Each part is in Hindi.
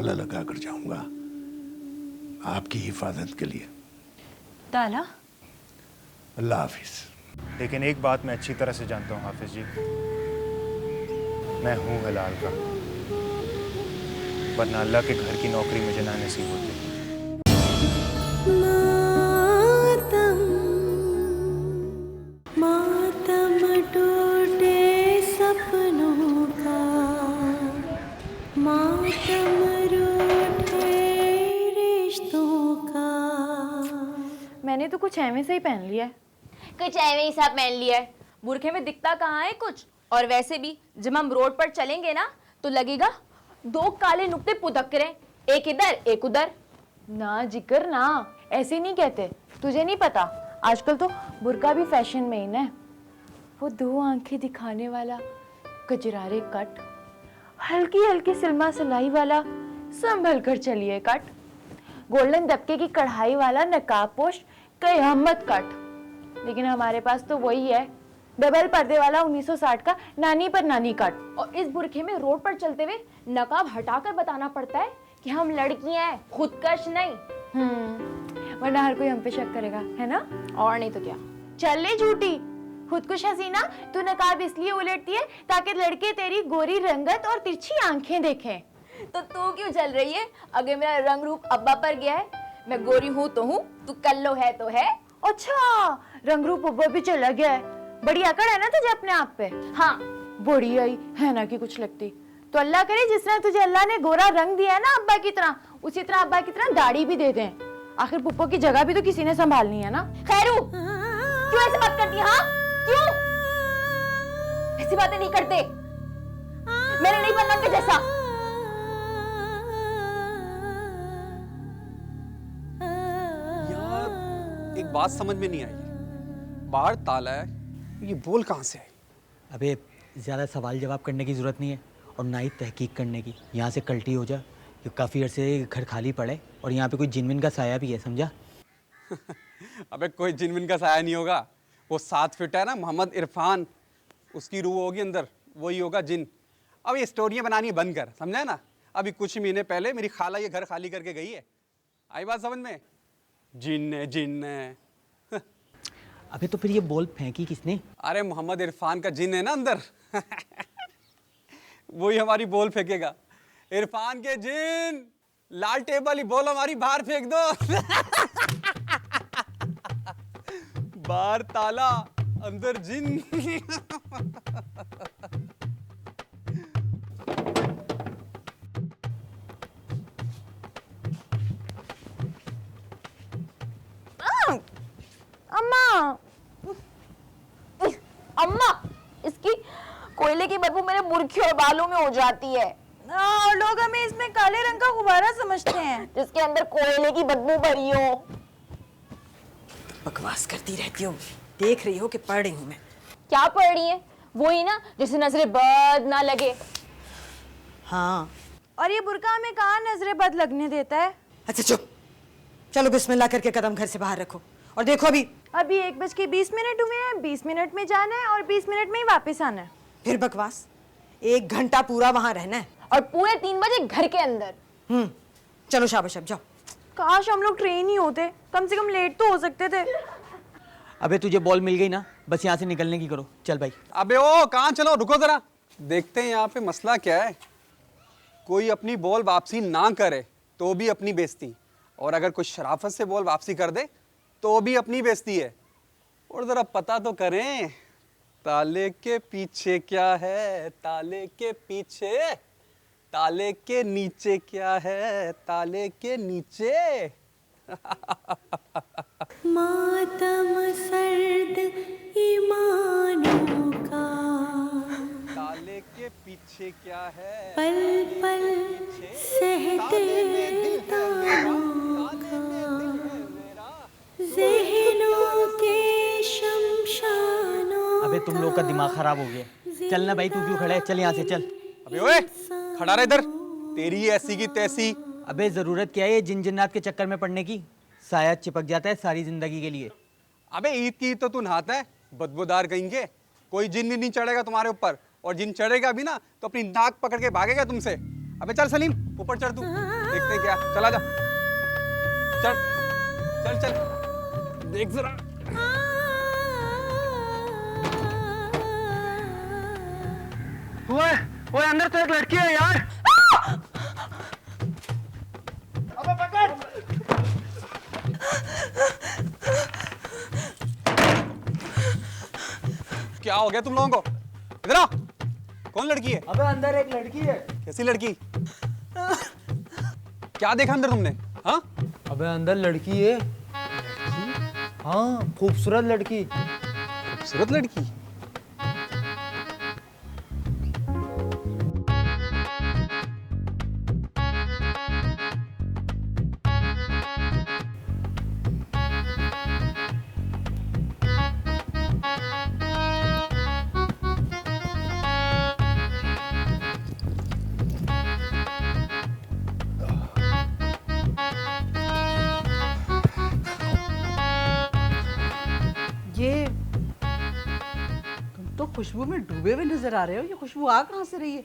ताला लगा कर जाऊंगा आपकी हिफाजत के लिए। ताला? अल्लाह हाफिज। लेकिन एक बात मैं अच्छी तरह से जानता हूँ हाफिज जी, मैं हूँ हलाल का, वरना अल्लाह के घर की नौकरी मुझे ना नसीब होती। मातम टूटे सपनों का, मातम रूठे रिश्तों का। मैंने तो कुछ ऐਵੇਂ से ही पहन लिया है। कुछ ऐਵੇਂ ही सा पहन लिया है, बुरखे में दिखता कहाँ है कुछ। और वैसे भी जब हम रोड पर चलेंगे ना तो लगेगा दो काले नुक्ते पुदक रहे, एक इधर एक उधर। ना जिक्र ना, ऐसे नहीं कहते, तुझे नहीं पता आजकल तो बुर्का भी फैशन में इन है। वो दो आंखें दिखाने वाला कजरारे कट, हल्की हल्की सिल्मा सिलाई वाला संभल कर चलिए कट, गोल्डन दबके की कढ़ाई वाला नकाबपोश कयामत कट। लेकिन हमारे पास तो वही है, डबल पर्दे वाला 1960 का नानी पर नानी कट। और इस बुरखे में रोड पर चलते हुए नकाब हटाकर बताना पड़ता है कि हम लड़कियां हैं, खुदकश नहीं। वरना हर कोई हम पे शक करेगा, है ना? और नहीं तो क्या। चल ले झूठी खुदकुश हसीना, तू नकाब इसलिए उलटती है ताकि लड़के तेरी गोरी रंगत और तिरछी आंखें देखें। तो तू क्यों चल रही है? अगर मेरा रंग रूप अब्बा पर गया है, मैं गोरी हूँ तो हूँ, तू कल्लो है तो है। अच्छा, रंग रूप ऊपर भी चला गया है। बड़ी अकड़ है ना तुझे अपने आप पे? हाँ, बड़ी आई है ना कि कुछ लगती। तो अल्लाह करे जिस तरह तुझे अल्लाह ने गोरा रंग दिया है ना अब्बा की तरह, उसी तरह अब्बा की तरह दाढ़ी भी दे दें। आखिर पुप्पो की जगह भी तो किसी ने संभालनी है ना। खैरू क्यों ऐसे बात करती है? हाँ क्यों ऐसी बातें नहीं करते? मैंने नहीं बनना उनके जैसा। यार एक बात समझ में नहीं आई, बाहर ताला है, ये बोल कहाँ से है? अबे ज़्यादा सवाल जवाब करने की ज़रूरत नहीं है और ना ही तहकीक करने की। यहाँ से कल्टी हो जा, ये काफ़ी अरसे घर खाली पड़े और यहाँ पे कोई जिनविन का साया भी है, समझा? अबे कोई जिनविन का साया नहीं होगा, वो 7 फीट है ना मोहम्मद इरफान, उसकी रूह होगी अंदर, वही होगा जिन। अब ये स्टोरियाँ बनानी बंद कर, समझा ना? अभी कुछ महीने पहले मेरी खाला ये घर खाली करके गई है, आई बात समझ में? जिन है जिन है। अबे तो फिर ये बॉल फेंकी किसने? अरे मोहम्मद इरफान का जिन है ना अंदर, वही हमारी बॉल फेंकेगा। इरफान के जिन, लाल टेबल ही बॉल हमारी बाहर फेंक दो। बाहर ताला, अंदर जिन। अम्मा, अम्मा, इसकी कोयले की बदबू मेरे बुरखे और बालों में हो जाती है। और लोग हमें इसमें काले रंग का गुब्बारा समझते हैं जिसके अंदर कोयले की बदबू भरी हो। बकवास करती रहती हो, देख रही हो कि पढ़ रही हूँ मैं। क्या पढ़ रही है? वही ना जिसे नजरे बद ना लगे। हाँ, और ये बुर्का हमें कहाँ नजरे बद लगने देता है? अच्छा चुप, चलो बिस्मिल्लाह करके कदम घर से बाहर रखो और देखो अभी 1:20 हुए हैं, 20 मिनट में जाना है और 20 मिनट में ही वापस आना है। फिर बकवास, 1 घंटा पूरा वहां रहना है और पूरे 3 बजे घर के अंदर। चलो शाबाश, अब जाओ। काश हम लोग ट्रेन ही होते, कम से कम लेट तो हो सकते थे। अबे तुझे बॉल मिल गई ना, बस यहाँ से निकलने की करो, चल भाई। अबे ओ कहाँ चलो, रुको जरा, देखते हैं यहाँ पे मसला क्या है। कोई अपनी बॉल वापसी ना करे तो भी अपनी बेइज्जती, और अगर कोई शराफत से बॉल वापसी कर दे तो भी अपनी बेइज्जती है। और जरा पता तो करें ताले के पीछे क्या है, ताले के पीछे, ताले के नीचे क्या है, ताले के नीचे। मातम सर्द ईमानों का, ताले के पीछे क्या है, पल पल सहते तारों का, ज़हनों के शमशानों। अबे तुम लोग का दिमाग खराब हो गया, चलना भाई, तू क्यों खड़ा है, चल यहाँ से चल। अबे ओए खड़ा रह इधर, तेरी ऐसी की तैसी। अबे जरूरत क्या है ये जिन जिन्नात के चक्कर में पड़ने की, साया चिपक जाता है सारी जिंदगी के लिए। अबे ईद की तो तू नहाता है, बदबूदार कहेंगे। कोई जिन नहीं चढ़ेगा तुम्हारे ऊपर, और जिन चढ़ेगा भी ना तो अपनी नाक पकड़ के भागेगा तुमसे। अबे चल सलीम, ऊपर चढ़ तू, देखते क्या, चला जा, चल चल चल, देख जरा। ओए अंदर तो एक लड़की है यार। अबे पकड़। क्या हो गया तुम लोगों को? इधर आओ। कौन लड़की है? अबे अंदर एक लड़की है। कैसी लड़की? क्या देखा अंदर तुमने? हाँ? अबे अंदर लड़की है। हाँ, खूबसूरत लड़की। खूबसूरत लड़की? ये तुम तो खुशबू में डूबे हुए नजर आ रहे हो। ये खुशबू आ कहाँ से रही है?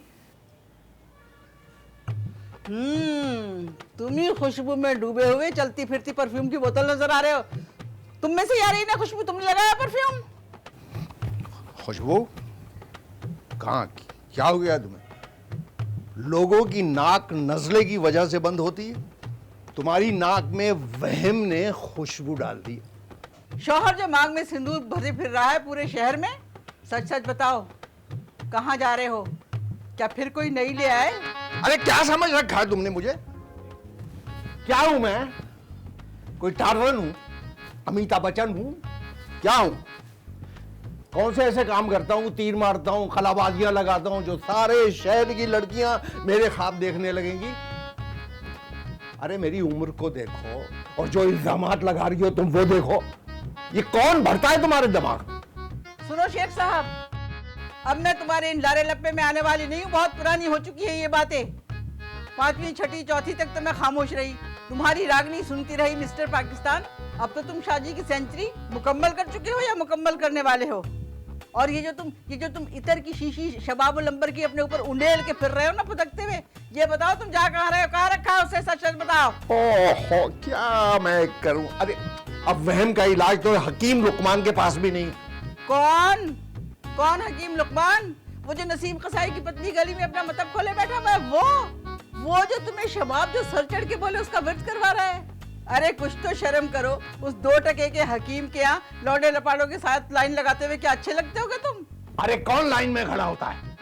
तुम ही खुशबू में डूबे हुए चलती फिरती परफ्यूम की बोतल नजर आ रहे हो। तुम में से आ रही ना खुशबू, तुमने लगाया परफ्यूम? खुशबू कहाँ की? क्या हो गया तुम्हें? लोगों की नाक नजले की वजह से बंद होती है, तुम्हारी नाक में वहम ने खुशबू डाल दी। शौहर जो मांग में सिंदूर भरे फिर रहा है पूरे शहर में, सच सच बताओ कहाँ जा रहे हो? क्या फिर कोई नई ले आए? अरे क्या समझ रखा है तुमने मुझे? क्या हूं मैं? कोई टार्जन हूं? अमिताभ बच्चन हूं? क्या हूं? कौन से ऐसे काम करता हूं, तीर मारता हूं, खलाबाजियां लगाता हूं जो सारे शहर की लड़कियां मेरे ख्वाब देखने लगेंगी? अरे मेरी उम्र को देखो और जो इल्जामात लगा रही हो तुम वो देखो। ये कौन भरता है तुम्हारे दिमाग? सुनो शेख साहब, अब मैं तुम्हारे इन लारे लप्पे में आने वाली नहीं हूँ। बहुत पुरानी हो चुकी है ये बातें। 5वीं, 6ठी, 4थी तक तो मैं खामोश रही, तुम्हारी रागनी सुनती रही मिस्टर पाकिस्तान। अब तो तुम शादी की सेंचुरी मुकम्मल कर चुके हो या मुकम्मल करने वाले हो? और ये जो तुम इतर की शीशी शबाब लंबर की अपने ऊपर उंडेल के फिर रहे हो ना फुदकते हुए, ये बताओ तुम जा कहाँ रहे हो? कहाँ रखा है उसे? सच सच बताओ। ओहो क्या मैं करूं? अरे अब वहम का इलाज तो हकीम लुकमान के पास भी नहीं। कौन कौन हकीम लुकमान? वो जो नसीम कसाई की पतली गली में अपना मतलब खोले बैठा हुआ है, वो जो तुम्हें शबाब जो सर चढ़ के बोले उसका विर्द करवा रहा है। अरे कुछ तो शर्म करो। उस 2 टके के हकीम के यहाँ लौंडे लपाड़ों के साथ लाइन लगाते हुए क्या अच्छे लगते होगे तुम? अरे कौन लाइन में खड़ा होता है?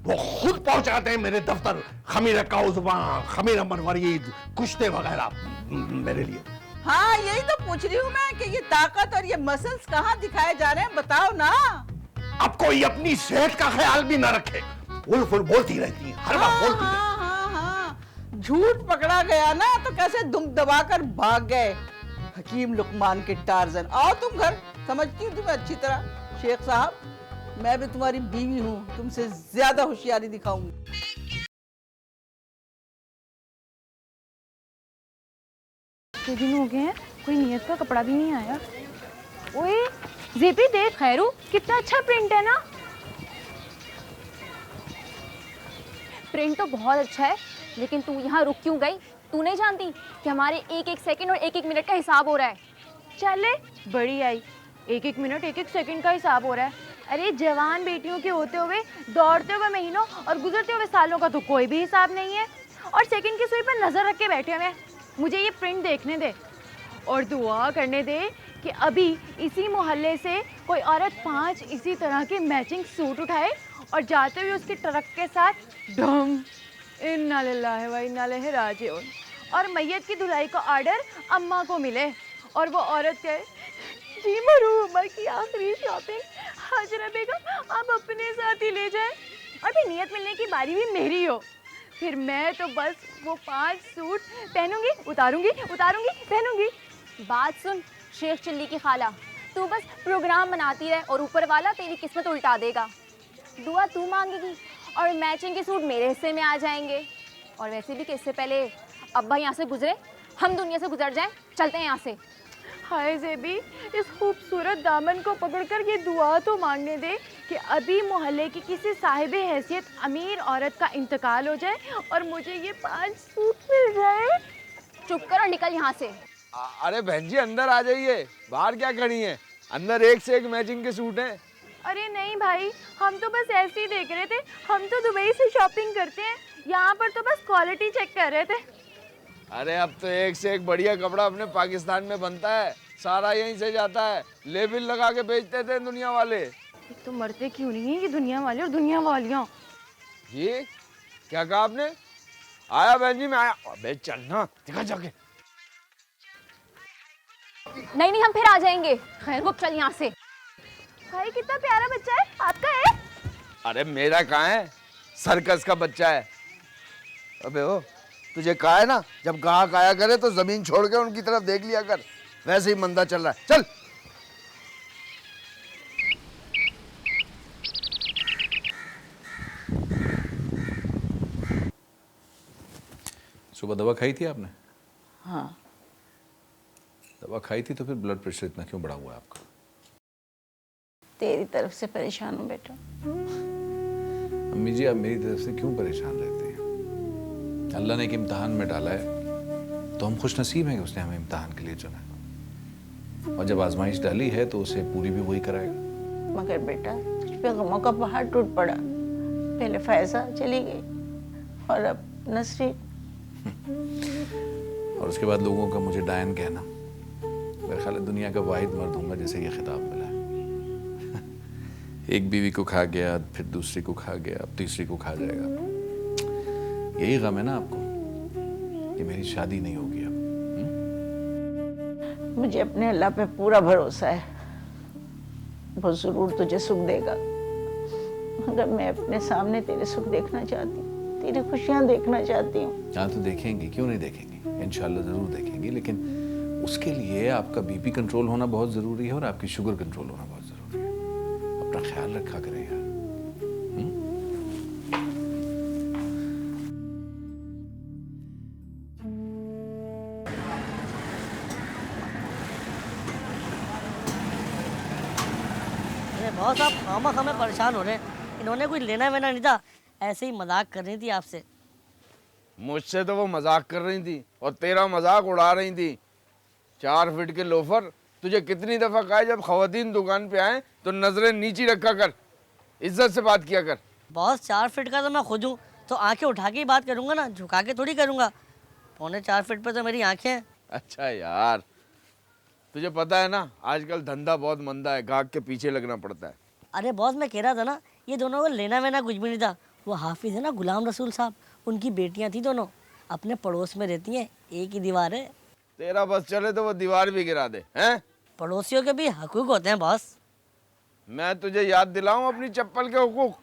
वो खुद पहुंचाते हैं मेरे दफ्तर खमीर काउज़ुमा, खमीर मरवरीद, कुश्ते वगैरह मेरे लिए। हाँ यही तो पूछ रही हूँ मैं कि ये ताकत और ये मसल्स कहाँ दिखाए जा रहे हैं, बताओ ना। अब कोई अपनी सेहत का ख्याल भी ना रखे, फुल बोलती रहती है, हर बात बोलती है। हाँ, झूठ पकड़ा गया ना तो कैसे दुम दबाकर भाग गए हकीम लुकमान के टार्जन। आओ तुम घर, समझती हूँ तुम्हें अच्छी तरह। शेख साहब मैं भी तुम्हारी बीवी हूँ, तुमसे ज्यादा होशियारी दिखाऊंगी। कितने दिन हो गए हैं, कोई नियत का कपड़ा भी नहीं आया। ओए जेपी देख, खैरू कितना अच्छा प्रिंट है ना। प्रिंट तो बहुत अच्छा है, लेकिन तू यहाँ रुक क्यों गई? तू नहीं जानती कि हमारे एक एक सेकंड और एक एक मिनट का हिसाब हो रहा है? चले बड़ी आई, एक एक मिनट एक एक सेकंड का हिसाब हो रहा है। अरे जवान बेटियों के होते हुए, दौड़ते हुए महीनों और गुजरते हुए सालों का तो कोई भी हिसाब नहीं है। और सेकंड की सुई पर नजर रख के बैठे हुए हैं। मुझे ये प्रिंट देखने दे और दुआ करने दे कि अभी इसी मोहल्ले से कोई औरत 5 इसी तरह के मैचिंग सूट उठाए और जाते हुए उसके ट्रक के साथ ढंग इन्ना लिल्लाहि व इन्ना इलैहि राजिऊन और मैयत की धुलाई का ऑर्डर अम्मा को मिले और वो औरत कहे, जी मरहूमा की आखिरी शॉपिंग हाजरा बेगम आप अपने साथ ही ले जाएं। और भी नियत मिलने की बारी भी मेरी हो, फिर मैं तो बस वो 5 सूट पहनूंगी, उतारूंगी, पहनूंगी। बात सुन शेख चिल्ली की खाला, तू बस प्रोग्राम बनाती रहे और ऊपर वाला तेरी किस्मत उल्टा देगा। दुआ तू मांगेगी और मैचिंग के सूट मेरे हिस्से में आ जाएंगे। और वैसे भी कि इससे पहले अब्बा यहाँ से गुजरे, हम दुनिया से गुजर जाएं। चलते हैं यहाँ से। हाय ज़ेबी, इस खूबसूरत दामन को पकड़कर ये दुआ तो मांगने दे कि अभी मोहल्ले की किसी साहिबे हैसियत अमीर औरत का इंतकाल हो जाए और मुझे ये 5 सूट मिल जाए। चुप कर और निकल यहाँ से। अरे बहन जी अंदर आ जाइए, बाहर क्या खड़ी हैं? अंदर एक से एक मैचिंग के सूट हैं। अरे नहीं भाई, हम तो बस ऐसे ही देख रहे थे। हम तो दुबई से शॉपिंग करते हैं, यहाँ पर तो बस क्वालिटी चेक कर रहे थे। अरे अब तो एक से एक बढ़िया कपड़ा अपने पाकिस्तान में बनता है, सारा यहीं से जाता है, लेबल लगा के बेचते थे दुनिया वाले। एक तो मरते क्यों नहीं है ये दुनिया वाले और दुनिया वालियाँ। ये क्या कहा आपने? आया बहन जी, मैं आया। अबे चलना, दिखा जाके। नहीं नहीं, हम फिर आ जाएंगे। खैर वो चल यहाँ से। भाई कितना प्यारा बच्चा है आपका है। अरे मेरा कहाँ है, सर्कस का बच्चा है। अबे ओ, तुझे कहा है ना, जब ग्राहक आया करे तो जमीन छोड़ के उनकी तरफ देख लिया कर। वैसे ही मंदा चल रहा है, चल। सुबह दवा खाई थी आपने? हाँ। दवा खाई थी तो फिर ब्लड प्रेशर इतना क्यों बढ़ा हुआ है आपका? तेरी तरफ से परेशान हूँ बेटा। अम्मी जी, आप मेरी तरफ से क्यों परेशान रहते हैं? अल्लाह ने एक इम्तहान में डाला है तो हम खुश नसीब हैं कि उसने हमें इम्तहान के लिए चुना है, और जब आजमाइश डाली है तो उसे पूरी भी वही कराएगा। मगर बेटा तुझ पे गमों का पहाड़ टूट पड़ा। पहले फैजा चली गई और अब नसरीन। और उसके बाद लोगों का मुझे डायन कहना। मेरे ख्याल है दुनिया का वाहिद मर्द हूँ मैं जिसे ये खिताब मिला है। एक बीवी को खा गया, फिर दूसरी को खा गया, अब तीसरी को खा जाएगा। यही गम है ना आपको कि मेरी शादी नहीं होगी अब? मुझे अपने अल्लाह पे पूरा भरोसा है, वो जरूर तुझे सुख देगा। मगर मैं अपने सामने तेरे सुख देखना चाहती हूँ, तेरी खुशियाँ देखना चाहती हूँ। हाँ तो देखेंगे, क्यों नहीं देखेंगे, इंशाल्लाह जरूर देखेंगे। लेकिन उसके लिए आपका बीपी कंट्रोल होना बहुत ज़रूरी है और आपकी शुगर कंट्रोल होना बहुत ज़रूरी है। अपना ख्याल रखा करें यार। बहुत आप खामा खामे परेशान हो रहे हैं। इन्होंने कुछ लेना वेना नहीं था, ऐसे ही मजाक कर रही थी आपसे। मुझसे तो वो मजाक कर रही थी और तेरा मजाक उड़ा रही थी। 4 फीट के लोफर, तुझे कितनी दफा कहा है जब खवातीन दुकान पे आए तो नजरें नीची रखा कर, इज्जत से बात किया कर। बॉस 4 फीट का तो मैं खुद हूँ, तो आंखें उठा के ही बात करूंगा ना, झुका के थोड़ी करूंगा। 4.25 फीट पे तो मेरी आंखें हैं। अच्छा यार, तुझे पता है ना आजकल धंधा बहुत मंदा है, गाहक के पीछे लगना पड़ता है। अरे बॉस मैं कह रहा था ना, ये दोनों को लेना वेना कुछ भी नहीं था। वो हाफिज है ना गुलाम रसूल साहब, उनकी बेटियां थी दोनों, अपने पड़ोस में रहती हैं, एक ही दीवार है। तेरा बस चले तो वो दीवार भी गिरा दे हैं? पड़ोसियों के भी हकूक होते हैं बॉस। मैं तुझे याद दिलाऊं अपनी चप्पल के हुकूक?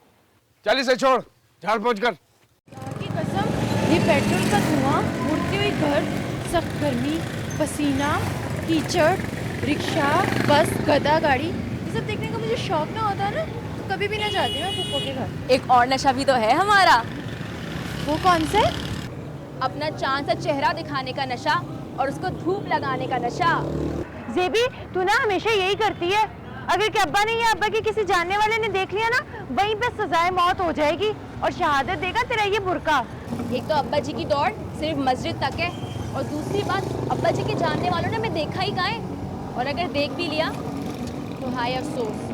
चल इसे छोड़, झाड़ पोंछ कर। की कसम, ये पेट्रोल का धुआं, उड़ती हुई घर, सख्त गर्मी, पसीना, कीचड़, रिक्शा, बस, गधा गाड़ी, ये सब देखने का मुझे शौक ना होता ना तो कभी भी ना जाती मैं फूफो के घर। एक और नशा भी तो है हमारा। वो कौन से? अपना चांद सा चेहरा दिखाने का नशा और उसको धूप लगाने का नशा। ज़ेबी, तू ना हमेशा यही करती है। अगर कि अब्बा ने या अब्बा के किसी जानने वाले ने देख लिया ना, वहीं पे सजाए मौत हो जाएगी और शहादत देगा तेरा ये बुर्का। एक तो अब्बा जी की दौड़ सिर्फ मस्जिद तक है, और दूसरी बात अब्बा जी के जानने वालों ने हमें देखा ही कहाँ है, और अगर देख भी लिया तो हाय अफसोस,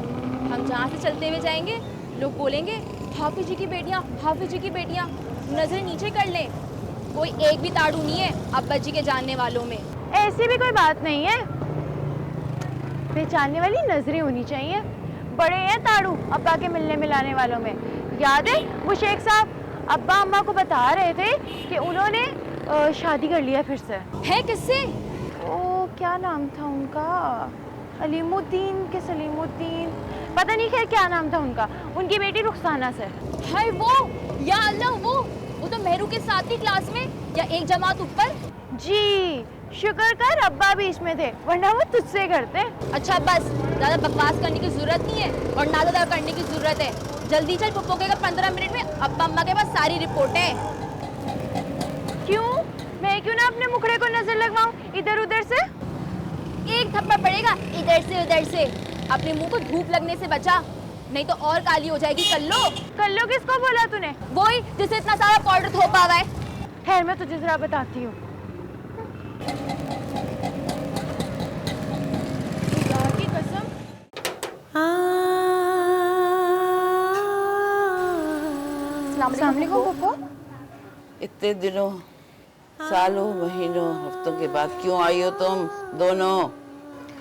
हम जहाँ से चलते हुए जाएंगे लोग बोलेंगे हाफिज जी की बेटियाँ, हाफिज जी की बेटियाँ। नजर नीचे कर ले, कोई एक भी ताड़ू नहीं है अब्बा जी के जानने वालों में। ऐसी भी कोई बात नहीं है, पहचानने वाली नजरें होनी चाहिए। बड़े हैं ताड़ू अब्बा के मिलने मिलाने वालों में। याद है वो शेख साहब अब्बा अम्मा को बता रहे थे कि उन्होंने शादी कर लिया फिर से। है किससे? ओ क्या नाम था उनका, अलीमुद्दीन के सलीमुद्दीन, पता नहीं खैर क्या नाम था उनका, उनकी बेटी रुखसाना से। हाय वो, या अल्लाह वो तो मेहरू के साथ ही क्लास में या एक जमात ऊपर। जी शुक्र कर अब्बा भी इसमें थे, वरना वो तुझसे करते। अच्छा बस, ज़्यादा बकवास करने की जरूरत नहीं है और ना ज़्यादा करने की जरूरत है। जल्दी चल पप्पो के 15 मिनट में अब्बा अम्मा के पास सारी रिपोर्टें। क्यों, मैं क्यों ना अपने मुखड़े को नजर लगवाऊं इधर उधर से? एक थप्पड़ पड़ेगा इधर से उधर से। अपने मुंह को धूप लगने से बचा, नहीं तो और काली हो जाएगी। कल्लो किसको बोला तूने? वही जिसे इतना सारा पाउडर थोपा हुआ है। खैर मैं तुझे जरा बताती हूँ। खुदा की कसम। अस्सलाम वालेकुम पप्पू। इतने दिनों, सालों, महीनों, हफ्तों के बाद क्यों आई हो तुम दोनों?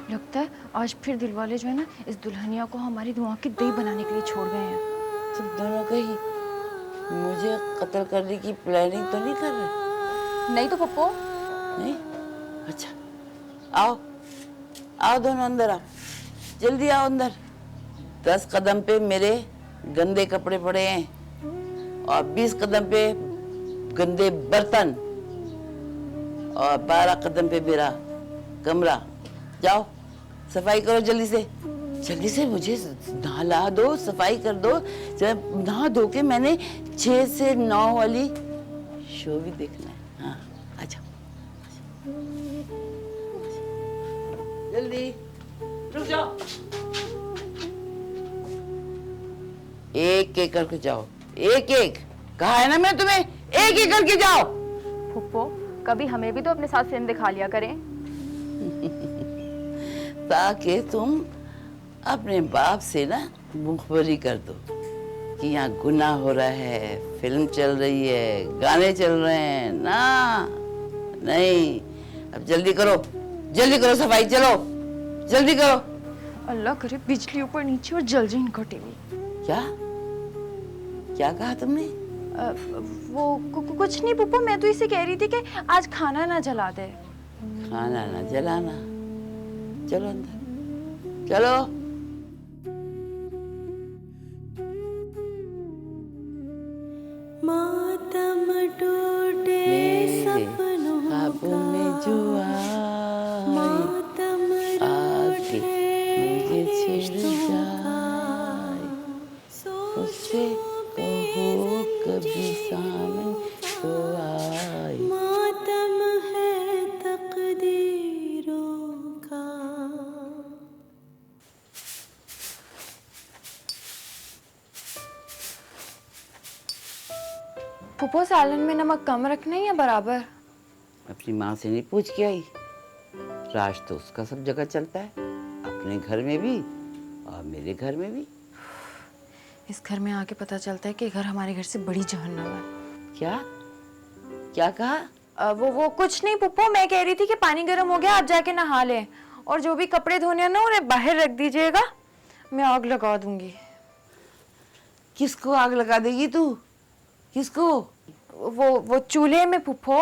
लगता है आज फिर दिलवाले जो है ना इस दुल्हनिया को हमारी दुआ की दही बनाने के लिए छोड़ गए हैं। तुम दोनों कहीं मुझे कत्ल करने की प्लानिंग तो नहीं कर रहे? नहीं तो पप्पू। नहीं? अच्छा, आओ आओ दोनों अंदर आओ, जल्दी आओ अंदर। 10 कदम पे मेरे गंदे कपड़े पड़े हैं और 20 कदम पे गंदे बर्तन और 12 कदम पे मेरा कमरा। जाओ सफाई करो जल्दी से मुझे नहला दो, सफाई कर दो। जब नहा धो के मैंने 6 से 9 वाली शो भी देखना है। हाँ अच्छा, जल्दी रुक जाओ। एक करके जाओ, एक। कहा है ना मैं तुम्हें, एक करके जाओ। पप्पू कभी हमें भी तो अपने साथ फिल्म दिखा लिया करें। ताकि तुम अपने बाप से ना मुखबरी कर दो कि यहाँ गुनाह हो रहा है, फिल्म चल रही है, गाने चल रहे हैं ना। नहीं, अब जल्दी करो सफाई, चलो जल्दी करो। अल्लाह करे बिजली ऊपर नीचे और जल जाए इनका टीवी। क्या कहा तुमने? कुछ नहीं पप्पू, मैं तो इसे कह रही थी कि आज खाना ना जला दे। खाना ना जलाना, चलो अंदर चलो। मातम टूटे सपनों ख्वाबों में जो मातम आके मुझे छेड़ जाए, उससे कहो कभी सामने तो आए। मातम है तकदीरों का। पप्पू सालन में नमक कम रखना है या बराबर? अपनी माँ से नहीं पूछ के आई? राज तो उसका सब जगह चलता है, अपने घर में भी और मेरे घर में भी। इस घर में आके पता चलता है कि घर हमारे घर से बड़ी जहन्नम है। क्या कहा? वो कुछ नहीं पप्पू, मैं कह रही थी कि पानी गर्म हो गया, आप जाके नहा लें और जो भी कपड़े धोने हैं ना उन्हें बाहर रख दीजिएगा, मैं आग लगा दूंगी। किसको आग लगा देगी तू? किसको? वो चूल्हे में पुप्पो,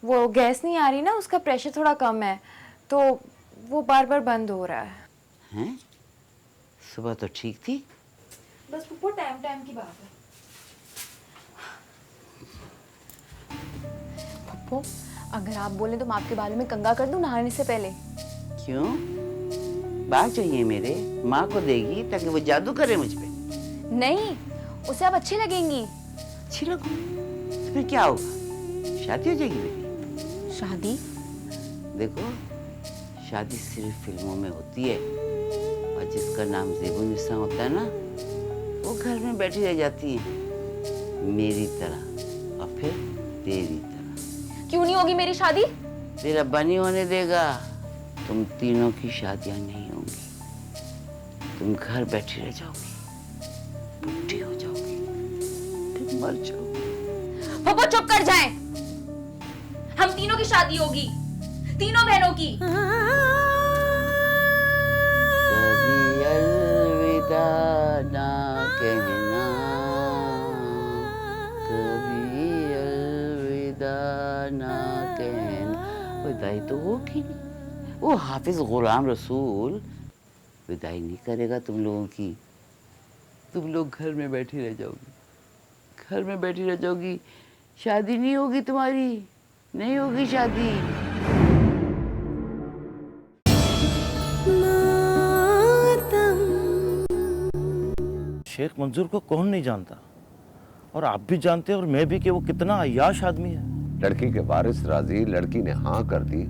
वो गैस नहीं आ रही ना, उसका प्रेशर थोड़ा कम है तो वो बार बार बंद हो रहा है। हैं? सुबह तो ठीक थी। बस पुप्पो टाइम की बात है। पप्पू अगर आप बोले तो मैं आपके बालों में कंघा कर दूं नहाने से पहले। क्यों? बाल चाहिए मेरे? माँ को देगी ताकि वो जादू करे मुझ पे? नहीं, उसे आप अच्छी लगेंगी। अच्छी लगूं? तो फिर क्या होगा? शादी हो जाएगी मेरी? शादी? देखो, शादी सिर्फ फिल्मों में होती है और जिसका नाम ज़ेबुन्निसा होता है ना, वो घर में बैठी रह जाती है मेरी तरह और फिर तेरी तरह। क्यों नहीं होगी मेरी शादी? तेरा बनी होने देगा। तुम तीनों की शादियां नहीं होंगी, तुम घर बैठी रह जाओगी, बुढ़ी हो जाओगी, फिर मर जाओगी। पप्पू चुप कर जाएं। हम तीनों की शादी होगी, तीनों बहनों की। कभी अलविदा ना कहना, कभी अलविदा ना कहना। विदाई तो होगी नहीं, वो हाफिज गुलाम रसूल विदाई नहीं करेगा तुम लोगों की। तुम लोग घर में बैठी रह जाओगी, घर में बैठी रह जाओगी, शादी नहीं होगी तुम्हारी, नहीं होगी शादी। शेख मंजूर को कौन नहीं जानता, और आप भी जानते हैं और मैं भी, कि वो कितना अय्याश आदमी है। लड़की के वारिस राजी, लड़की ने हाँ कर दी,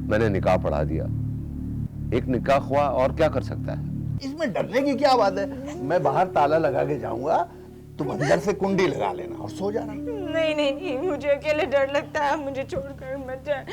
मैंने निकाह पढ़ा दिया। एक निकाह हुआ और क्या कर सकता है? इसमें डरने की क्या बात है? मैं बाहर ताला लगा के जाऊंगा, तुम अंदर से कुंडी लगा लेना और सो जाना। नहीं नहीं नहीं, मुझे अकेले डर लगता है, मुझे छोड़कर मत जाए।